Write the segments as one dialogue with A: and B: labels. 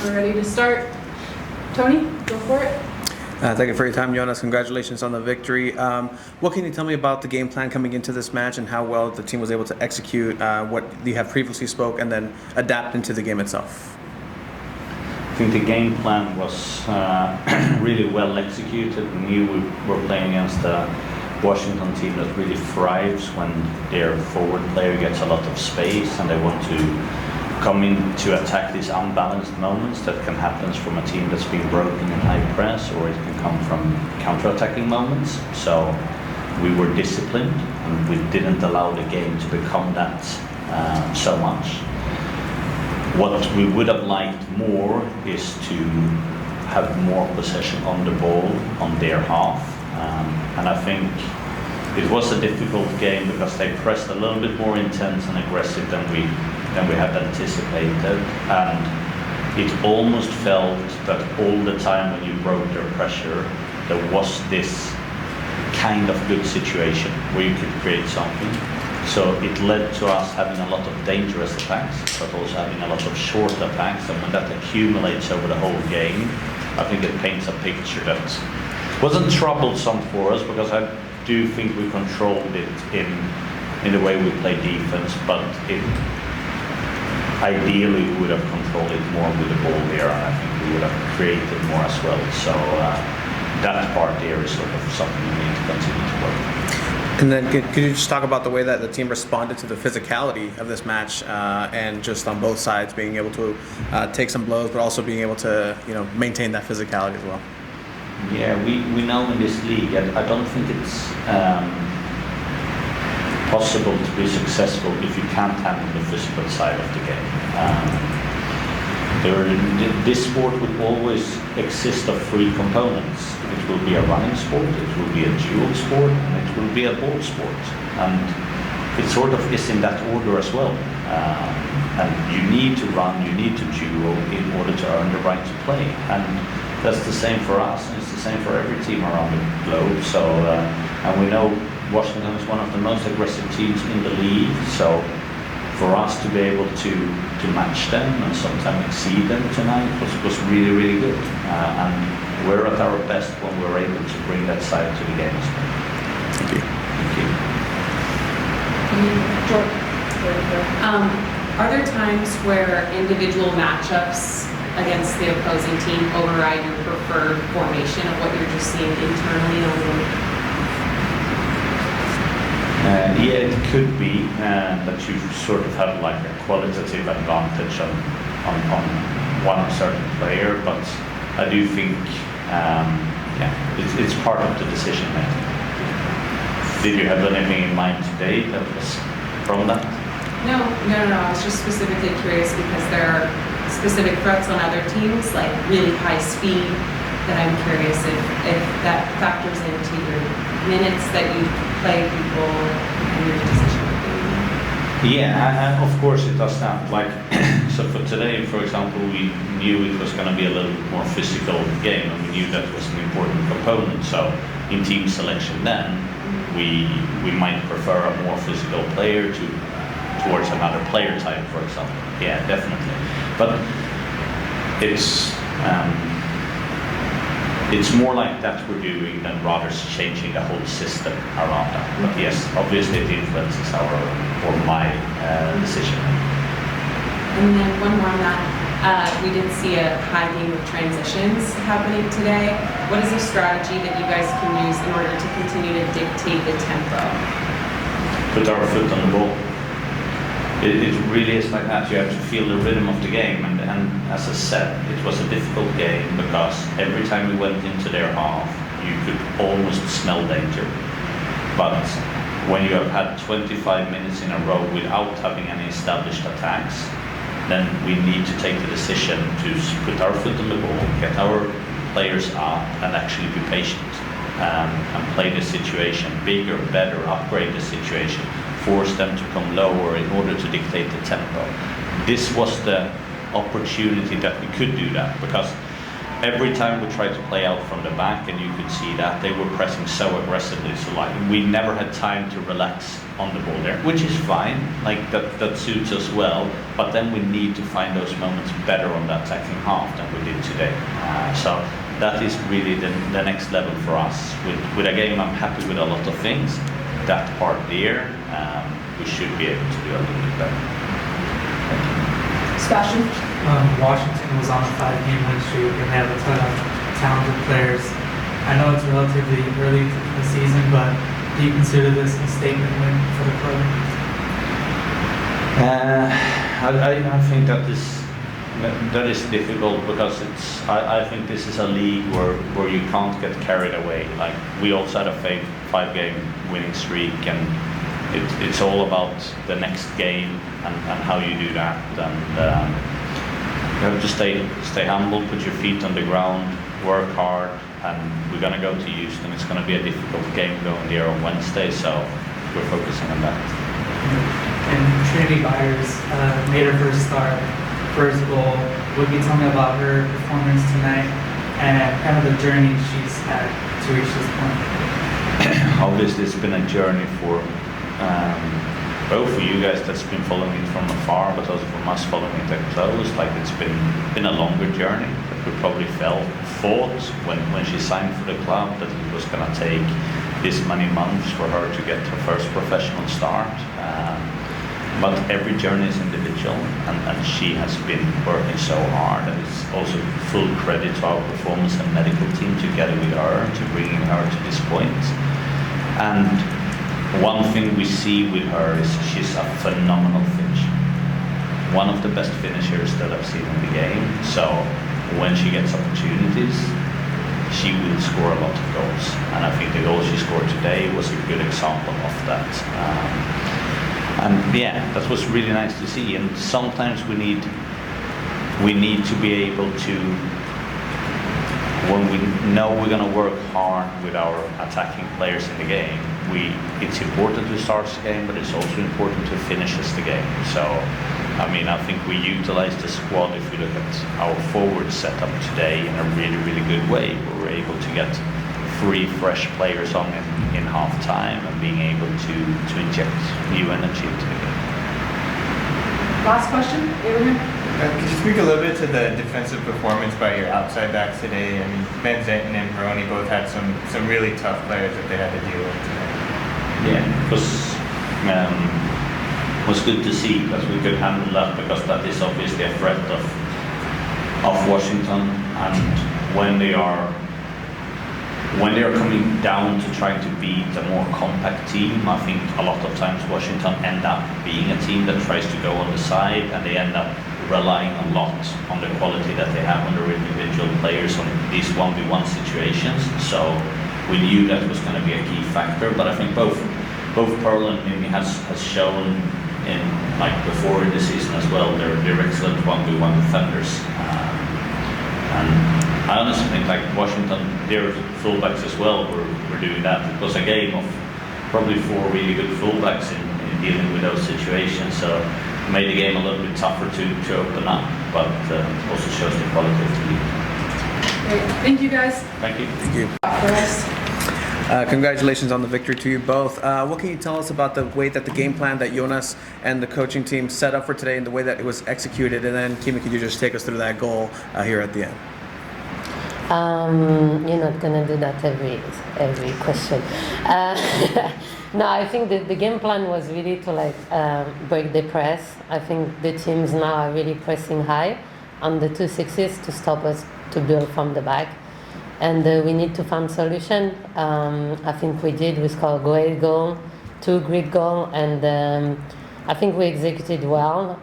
A: We're ready to start. Tony, go for it.
B: Thank you for your time, Jonas. Congratulations on the victory. What can you tell me about the game plan coming into this match and how well the team was able to execute what you have previously spoke and then adapt into the game itself?
C: I think the game plan was really well executed. We knew we were playing against a Washington team that really thrives when their forward player gets a lot of space and they want to come in to attack these unbalanced moments that can happen from a team that's been broken in high press, or it can come from counter-attacking moments. So we were disciplined and we didn't allow the game to become that so much. What we would have liked more is to have more possession on the ball on their half. And I think it was a difficult game because they pressed a little bit more intense and aggressive than we had anticipated. And it almost felt that all the time when you broke their pressure, there was this kind of good situation where you could create something. So it led to us having a lot of dangerous attacks, but also having a lot of short attacks. And when that accumulates over the whole game, I think it paints a picture that wasn't troublesome for us, because I do think we controlled it in the way we play defense, but ideally we would have controlled it more with the ball there, and I think we would have created more as well. So that part there is sort of something we need to continue to work on.
B: And then could you just talk about the way that the team responded to the physicality of this match and just on both sides being able to take some blows, but also being able to maintain that physicality as well?
C: Yeah, we know in this league, I don't think it's possible to be successful if you can't handle the physical side of the game. This sport will always exist of three components. It will be a running sport, it will be a dual sport, and it will be a ball sport. And it sort of is in that order as well. And you need to run, you need to duel in order to earn the right to play. And that's the same for us, and it's the same for every team around the globe. So, and we know Washington is one of the most aggressive teams in the league. So, for us to be able to match them and sometimes exceed them tonight was really, really good. And we're at our best when we're able to bring that side to the game as well.
B: Thank you.
C: Thank you.
A: Are there times where individual matchups against the opposing team override your preferred formation of what you're just seeing internally on the
C: yeah, it could be that you sort of have like a qualitative advantage on one certain player, but I do think it's part of the decision making. Did you have anything in mind today that was from that?
A: No. I was just specifically curious because there are specific threats on other teams, like really high speed, that I'm curious if that factors into your minutes that you play people and your decision making.
C: Yeah, of course it does that. Like, so for today, for example, we knew it was going to be a little bit more physical game, and we knew that was an important component. So in team selection then, we might prefer a more physical player towards another player type, for example. Yeah, definitely. But it's more like that we're doing than rather changing the whole system around that. But yes, obviously it influences my decision.
A: And then one more on that. We did see a high game of transitions happening today. What is a strategy that you guys can use in order to continue to dictate the tempo?
C: Put our foot on the ball. It really is like that. You have to feel the rhythm of the game, and as I said, it was a difficult game because every time we went into their half, you could almost smell danger. But when you have had 25 minutes in a row without having any established attacks, then we need to take the decision to put our foot on the ball, get our players up, and actually be patient and play the situation bigger, better, upgrade the situation, force them to come lower in order to dictate the tempo. This was the opportunity that we could do that, because every time we tried to play out from the back, and you could see that they were pressing so aggressively. So like we never had time to relax on the ball there, which is fine. Like that suits us well. But then we need to find those moments better on the attacking half than we did today. So that is really the next level for us. With a game, I'm happy with a lot of things. That part there, we should be able to do a little bit better.
A: Sebastian?
D: Washington was on a 5-game win streak and they have a ton of talented players. I know it's relatively early in the season, but do you consider this a statement win for the club?
C: I think that is difficult because I think this is a league where you can't get carried away. Like we also had a 5-game winning streak, and it's all about the next game and how you do that. And you have to stay humble, put your feet on the ground, work hard, and we're going to go to Houston. It's going to be a difficult game going there on Wednesday, so we're focusing on that.
D: And Trinity Byers made her first start, first goal. What can you tell me about her performance tonight and kind of the journey she's had to reach this point?
C: Obviously, it's been a journey for both for you guys that's been following it from afar, but also from us following it at close. Like it's been a longer journey that we probably thought when she signed for the club that it was going to take this many months for her to get her first professional start. But every journey is individual, and she has been working so hard, and it's also full credit to our performance and medical team together with her to bringing her to this point. And one thing we see with her is she's a phenomenal finisher. One of the best finishers that I've seen in the game. So when she gets opportunities, she will score a lot of goals. And I think the goal she scored today was a good example of that. And yeah, that was really nice to see. And sometimes we need to be able to, when we know we're going to work hard with our attacking players in the game, it's important to start the game, but it's also important to finish the game. So, I mean, I think we utilized the squad, if we look at our forward setup today, in a really, really good way. We were able to get 3 fresh players on in half time and being able to inject new energy into the game.
A: Last question, Abraham?
E: Could you speak a little bit to the defensive performance by your outside backs today? I mean, Ben Zenton and Peroni both had some really tough players that they had to deal with today.
C: Yeah, it was good to see that we could handle that, because that is obviously a threat of Washington, and when they are coming down to trying to beat a more compact team, I think a lot of times Washington end up being a team that tries to go on the side, and they end up relying a lot on the quality that they have on their individual players on these 1v1 situations. So we knew that was going to be a key factor, but I think both Pearl and Kimmi has shown in like before in the season as well, they're excellent 1v1 defenders. And I honestly think like Washington, their fullbacks as well were doing that. It was a game of probably 4 really good fullbacks in dealing with those situations. So it made the game a little bit tougher to open up, but also shows the quality of the league.
A: Great. Thank you, guys.
C: Thank you.
B: Thank you.
A: For us.
B: Congratulations on the victory to you both. What can you tell us about the way that the game plan that Jonas and the coaching team set up for today and the way that it was executed? And then, Kimmi, could you just take us through that goal here at the end?
F: You're not gonna do that every question. No, I think the game plan was really to break the press. I think the teams now are really pressing high on the 2-6s to stop us to build from the back. And we need to find solution. I think we did. We scored a great goal, 2 great goals, and I think we executed well.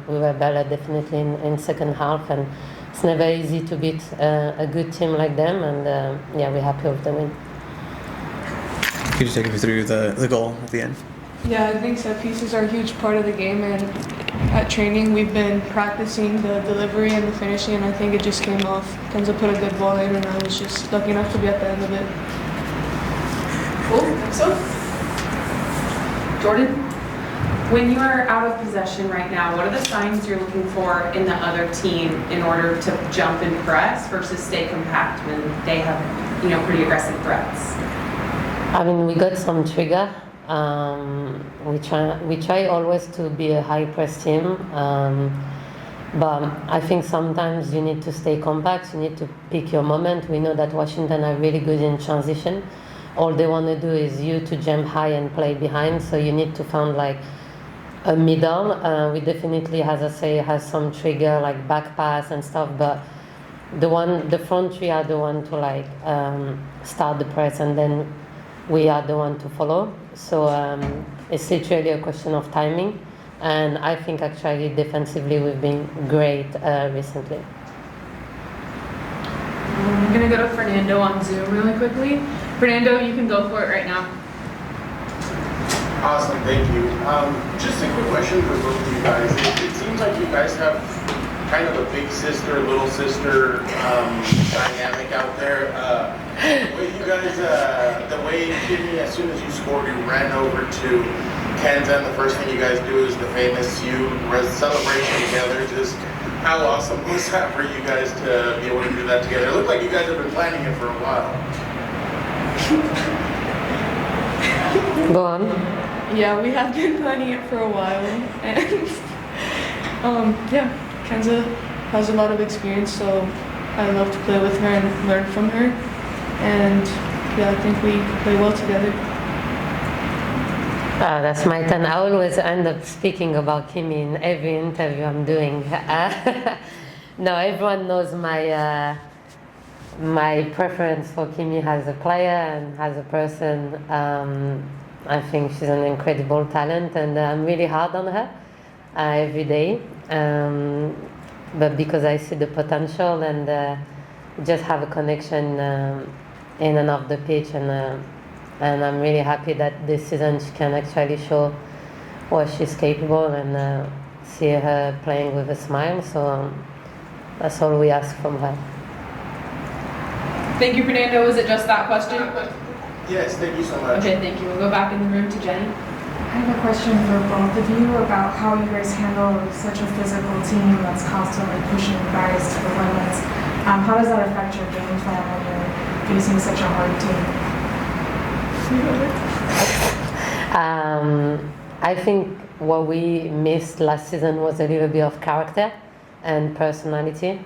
F: We were better definitely in second half, and it's never easy to beat a good team like them. And we're happy with the win.
B: Could you take me through the goal at the end?
G: Yeah, I think set pieces are a huge part of the game, and at training we've been practicing the delivery and the finishing, and I think it just came off. Kenza put a good ball in, and I was just lucky enough to be at the end of it.
A: Cool. So, Jordan? When you are out of possession right now, what are the signs you're looking for in the other team in order to jump and press versus stay compact when they have, pretty aggressive threats?
F: I mean, we got some trigger. We try always to be a high press team, but I think sometimes you need to stay compact. You need to pick your moment. We know that Washington are really good in transition. All they want to do is you to jump high and play behind. So you need to find like a middle. We definitely, as I say, has some trigger like back pass and stuff, but the front three are the one to like start the press, and then we are the one to follow. So it's literally a question of timing, and I think actually defensively we've been great recently.
H: I'm gonna go to Fernando on Zoom really quickly. Fernando, you can go for it right now.
I: Awesome, thank you. Just a quick question for both of you guys. It seems like you guys have kind of a big sister, little sister dynamic out there. The way Kimmi, as soon as you scored, you ran over to Kenza, and the first thing you guys do is the famous celebration together. Just how awesome was that for you guys to be able to do that together? It looked like you guys have been planning it for a while.
F: Go on.
G: Yeah, we have been planning it for a while, and Kenza has a lot of experience, so I love to play with her and learn from her, and I think we play well together.
F: That's my turn. I always end up speaking about Kimmi in every interview I'm doing. No, everyone knows my my preference for Kimmi as a player and as a person. I think she's an incredible talent, and I'm really hard on her every day. But because I see the potential and just have a connection in and off the pitch, and I'm really happy that this season she can actually show what she's capable, and see her playing with a smile. So that's all we ask from her.
H: Thank you, Fernando. Was it just that question?
I: Yes, thank you so much.
H: Okay, thank you. We'll go back in the room to Jenny.
J: I have a question for both of you about how you guys handle such a physical team that's constantly pushing you guys to the limits. How does that affect your game plan when you're facing such a hard team?
F: I think what we missed last season was a little bit of character and personality.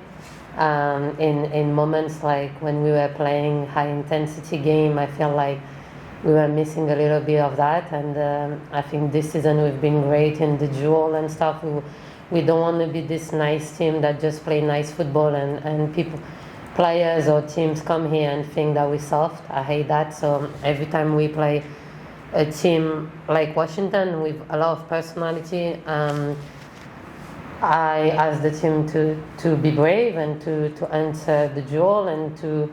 F: In moments like when we were playing high intensity game, I feel like we were missing a little bit of that, and I think this season we've been great in the duel and stuff. We don't want to be this nice team that just play nice football, and players or teams come here and think that we're soft. I hate that. So every time we play a team like Washington with a lot of personality, I ask the team to be brave and to answer the duel and to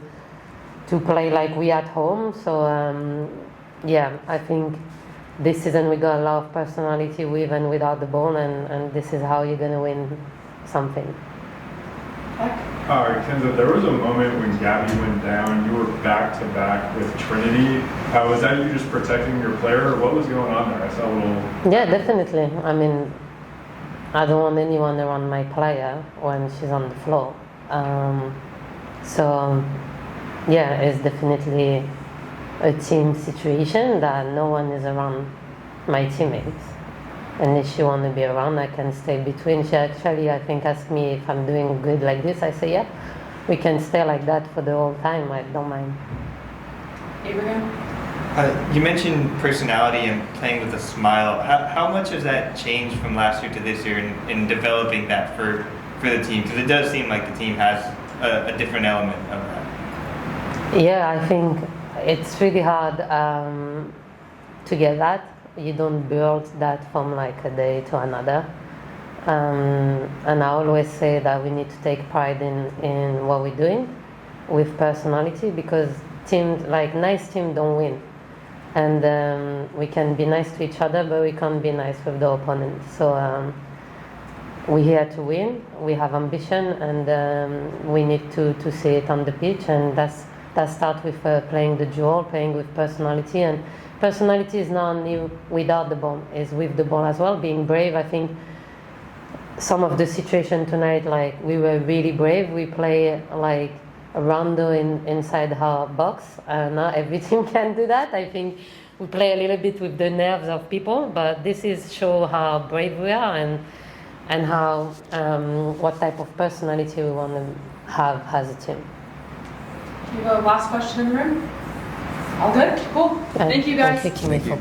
F: play like we at home. So I think this season we got a lot of personality with and without the ball, and this is how you're gonna win something.
K: Kenza, there was a moment when Gabby went down, you were back to back with Trinity. Was that you just protecting your player, or what was going on there? I saw a little...
F: Yeah, definitely. I mean, I don't want anyone around my player when she's on the floor. It's definitely a team situation that no one is around my teammates. And if she want to be around, I can stay between. She actually, I think, asked me if I'm doing good like this. I say, yeah, we can stay like that for the whole time. I don't mind.
H: Abraham?
E: You mentioned personality and playing with a smile. How much has that changed from last year to this year in developing that for the team? Because it does seem like the team has a different element of that.
F: Yeah, I think it's really hard to get that. You don't build that from like a day to another. And I always say that we need to take pride in what we're doing with personality, because teams, like nice teams don't win. And we can be nice to each other, but we can't be nice with the opponent. So we're here to win. We have ambition, and we need to see it on the pitch. And that's that start with playing the duel, playing with personality, and personality is not only without the ball, is with the ball as well. Being brave, I think. Some of the situation tonight, like we were really brave. We play like a rondo inside our box. Not every team can do that. I think we play a little bit with the nerves of people, but this is show how brave we are and how what type of personality we want to have as a team.
H: We have a last question in the room. All good? Cool. Thank you guys.
F: Thank you, Kimmi, for